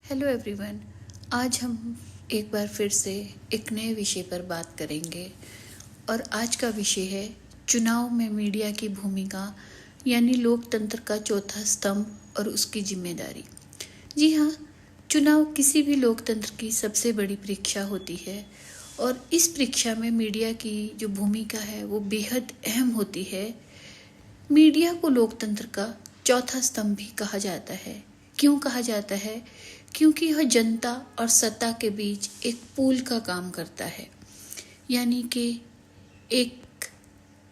Hello everyone. आज हम एक बार फिर से एक नए विषय पर बात करेंगे और आज का विषय है चुनाव में मीडिया की भूमिका, यानी लोकतंत्र का चौथा स्तंभ और उसकी जिम्मेदारी। जी हाँ, चुनाव किसी भी लोकतंत्र की सबसे बड़ी परीक्षा होती है और इस परीक्षा में मीडिया की जो भूमिका है वो बेहद अहम होती है। मीडिया को लोकतंत्र का चौथा स्तंभ भी कहा जाता है। क्यों कहा जाता है? क्योंकि यह जनता और सत्ता के बीच एक पुल का काम करता है, यानी कि एक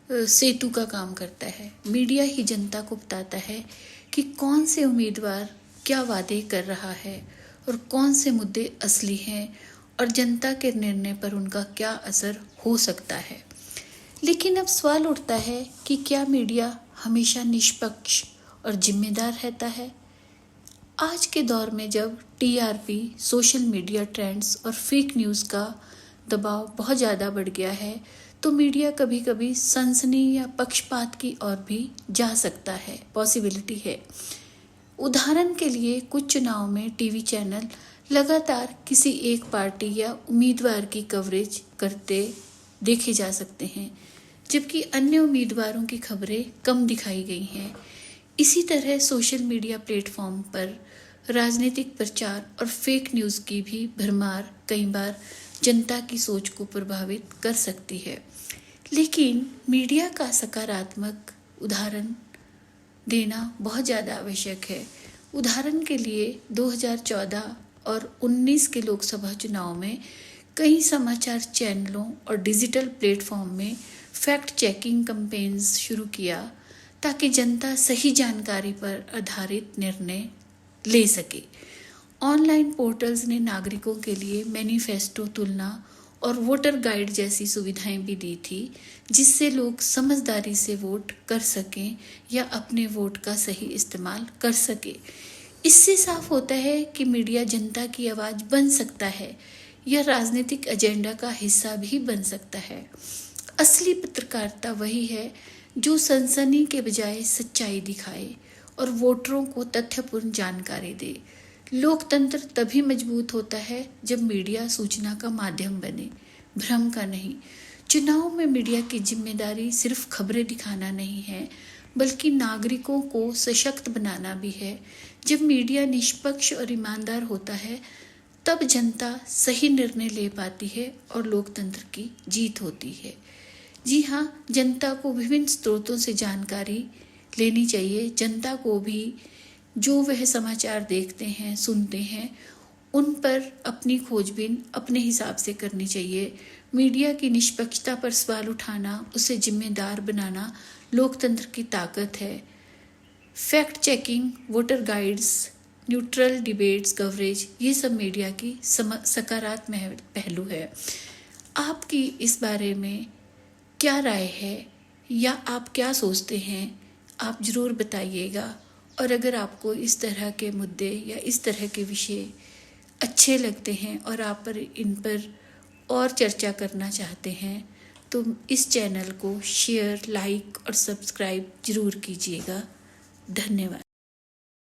सेतु का काम करता है। मीडिया ही जनता को बताता है कि कौन से उम्मीदवार क्या वादे कर रहा है और कौन से मुद्दे असली हैं और जनता के निर्णय पर उनका क्या असर हो सकता है। लेकिन अब सवाल उठता है कि क्या मीडिया हमेशा निष्पक्ष और जिम्मेदार रहता है? आज के दौर में जब टीआरपी, सोशल मीडिया ट्रेंड्स और फेक न्यूज़ का दबाव बहुत ज़्यादा बढ़ गया है, तो मीडिया कभी कभी सनसनी या पक्षपात की ओर भी जा सकता है, पॉसिबिलिटी है। उदाहरण के लिए कुछ चुनाव में टीवी चैनल लगातार किसी एक पार्टी या उम्मीदवार की कवरेज करते देखे जा सकते हैं, जबकि अन्य उम्मीदवारों की खबरें कम दिखाई गई हैं। इसी तरह सोशल मीडिया प्लेटफॉर्म पर राजनीतिक प्रचार और फेक न्यूज़ की भी भरमार कई बार जनता की सोच को प्रभावित कर सकती है। लेकिन मीडिया का सकारात्मक उदाहरण देना बहुत ज़्यादा आवश्यक है। उदाहरण के लिए 2014 और 19 के लोकसभा चुनाव में कई समाचार चैनलों और डिजिटल प्लेटफॉर्म में फैक्ट चेकिंग कैंपेन्स शुरू किया ताकि जनता सही जानकारी पर आधारित निर्णय ले सके। ऑनलाइन पोर्टल्स ने नागरिकों के लिए मैनिफेस्टो, तुलना और वोटर गाइड जैसी सुविधाएं भी दी थी, जिससे लोग समझदारी से वोट कर सकें या अपने वोट का सही इस्तेमाल कर सके। इससे साफ होता है कि मीडिया जनता की आवाज़ बन सकता है या राजनीतिक एजेंडा का हिस्सा भी बन सकता है। असली पत्रकारिता वही है जो सनसनी के बजाय सच्चाई दिखाए और वोटरों को तथ्यपूर्ण जानकारी दे। लोकतंत्र तभी मजबूत होता है जब मीडिया सूचना का माध्यम बने, भ्रम का नहीं। चुनाव में मीडिया की जिम्मेदारी सिर्फ खबरें दिखाना नहीं है, बल्कि नागरिकों को सशक्त बनाना भी है। जब मीडिया निष्पक्ष और ईमानदार होता है, तब जनता सही निर्णय ले पाती है और लोकतंत्र की जीत होती है। जी हाँ, जनता को विभिन्न स्रोतों से जानकारी लेनी चाहिए। जनता को भी जो वह समाचार देखते हैं, सुनते हैं, उन पर अपनी खोजबीन अपने हिसाब से करनी चाहिए। मीडिया की निष्पक्षता पर सवाल उठाना, उसे जिम्मेदार बनाना लोकतंत्र की ताकत है। Fact checking, voter guides, neutral debates coverage, ये सब मीडिया की सकारात्मक पहलू है। आपकी इस बारे में क्या राय है या आप क्या सोचते हैं? आप ज़रूर बताइएगा। और अगर आपको इस तरह के मुद्दे या इस तरह के विषय अच्छे लगते हैं और आप इन पर और चर्चा करना चाहते हैं, तो इस चैनल को शेयर, लाइक और सब्सक्राइब ज़रूर कीजिएगा। धन्यवाद।